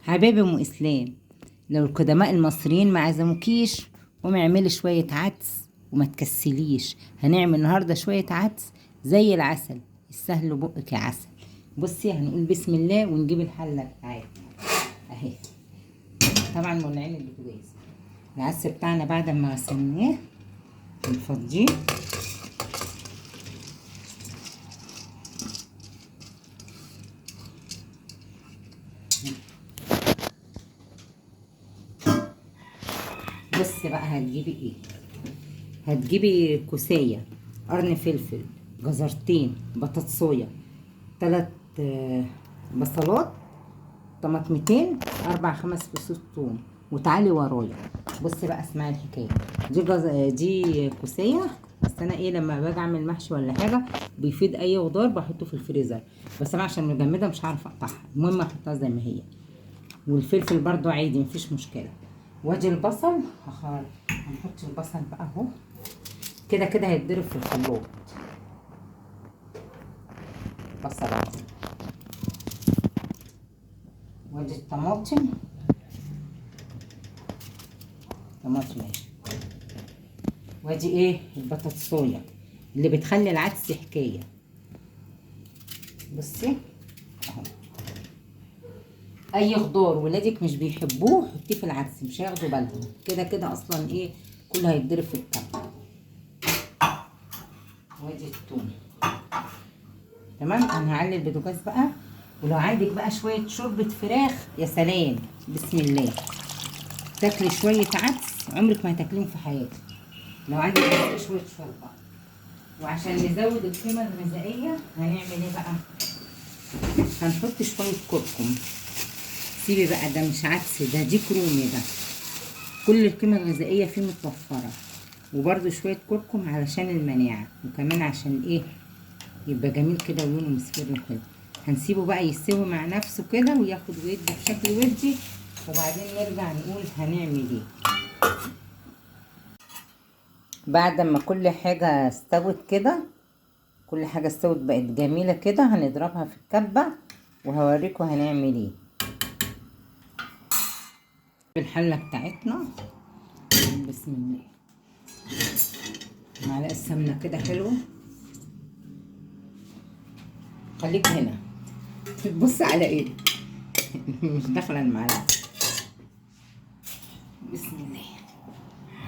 حبايبي ام اسلام، لو القدماء المصريين ما عزموكيش قومي اعملي شويه عدس وما تكسليش. هنعمل النهارده شويه عدس زي العسل، السهل بقك يا عسل. بصي هنقول بسم الله ونجيب الحله بتاعتنا اهي. طبعا مولعين البوتاجاز. العدس بتاعنا بعد ما غسلناه نفضيه. بصي بقى هتجيبي ايه؟ هتجيبي كوسايه، قرن فلفل، جزرتين، بطاطسايه، 3 بصلات، طماطمتين، 4 5 فصوص ثوم. وتعالي ورايا. بصي بقى اسمعي الحكايه دي كوسايه. بس انا ايه لما باجي اعمل محشي ولا حاجه بيفيد اي خضار بحطه في الفريزر، بس انا عشان مجمده مش عارفه اقطعها، المهم احطها زي ما هي. والفلفل برضو عادي مفيش مشكله. وادي البصل هنحط البصل بقى اهو، كده كده هيتضرب في الخلاط. بصل اهو. وادي الطماطم اهي. وادي ايه البطاطسايه اللي بتخلي العدس حكايه. بصي اهو. اي خضار ولادك مش بيحبوه حطيه في العدس مش هياخدوا بالهم، كده كده اصلا ايه كله هيتضرب في الكبه. وادي الثوم. تمام. انا هعلي البوتاجاز بقى. ولو عندك بقى شويه شوربه فراخ يا سلام، بسم الله. تاكلي شويه عدس عمرك ما هتاكليهم في حياتك لو عندك بس شويه شوربه. وعشان نزود القيمه الغذائيه هنعمل ايه بقى؟ هنحط شويه كركم. سيبي بقى ده مش عدس، ده ديك رومي، ده كل القيمه الغذائيه فيه متوفره. وبرده شويه كركم علشان المناعه، وكمان عشان ايه يبقى جميل كده ولونه مصفر حلو. هنسيبه بقى يستوي مع نفسه كده وياخد ويدي بشكل ودي، وبعدين نرجع نقول هنعمل ايه. بعد ما كل حاجه استوت كده، كل حاجه استوت بقت جميله كده، هنضربها في الكبه وهوريكم هنعمل ايه. الحله بتاعتنا بسم الله. معلقه سمنه كده حلوه. خليك هنا تبص على ايه مش داخله المعلقه. بسم الله.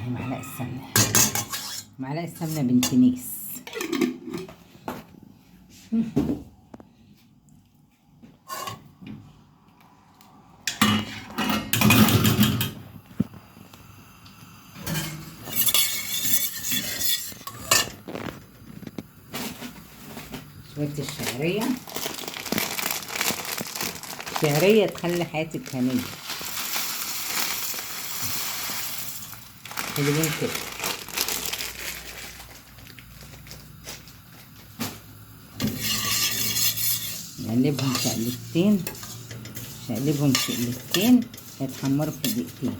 اهي معلقه سمنه، معلقه سمنه بنت نيس. شويه الشعريه، الشعريه تخلي حياتك هنيه. حلوين كده. نقلبهم شقلبتين هيتحمروا في دقيقتين.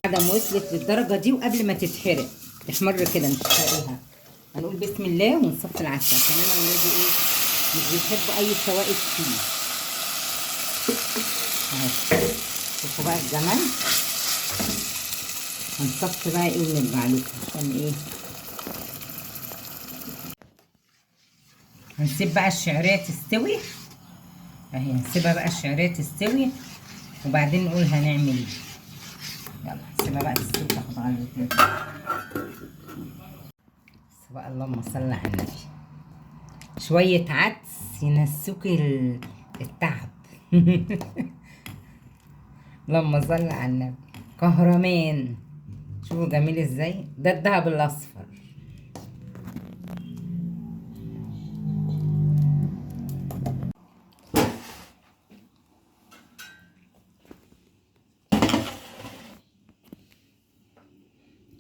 بعد ما وصلت للدرجه دي وقبل ما تتحرق تحمر كده مش تحرقيها، هنقول بسم الله ونصفي العسل عشان انا ولادي ايه مش بيحبوا اي سوائل فيه. اهو شوفوا بقى الجمال. هنصفي بقى ايه ونرجع لكم عشان ايه. هنسيب بقى الشعريه تستوي اهي، هنسيبها بقى الشعريه تستوي وبعدين نقول هنعمل ايه. يلا هنسيبها بقى تستوي تاخد غلوتين. بس بقى اللهم صل على النبي. شويه عدس ينسوكي التعب اللهم صل على النبي. كهرمان. شوفوا جميل ازاي، ده الدهب الاصفر.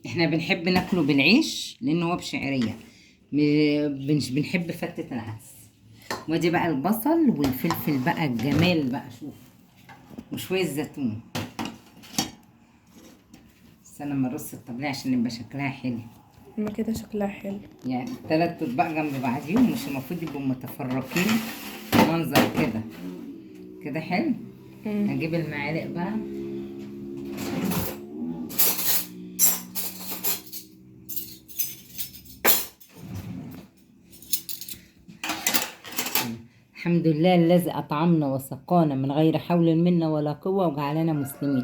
احنا بنحب ناكله بالعيش لان هو بشعريه، مش بنحب فتة العدس. وادي بقى البصل والفلفل بقى الجمال بقى شوف، وشويه زيتون. بس انا لما ارص الطبلية عشان يبقى شكلها حلو. ما كده شكلها حلو يعني 3 اطباق جنب بعضيهم، مش المفروض يبقوا متفرقين منظر كده كده حلو. هجيب المعالق بقى. الحمد لله الذي أطعمنا وسقانا من غير حول منا ولا قوة وجعلنا مسلمين.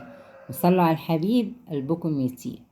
وصلوا على الحبيب قلبكم يطيب.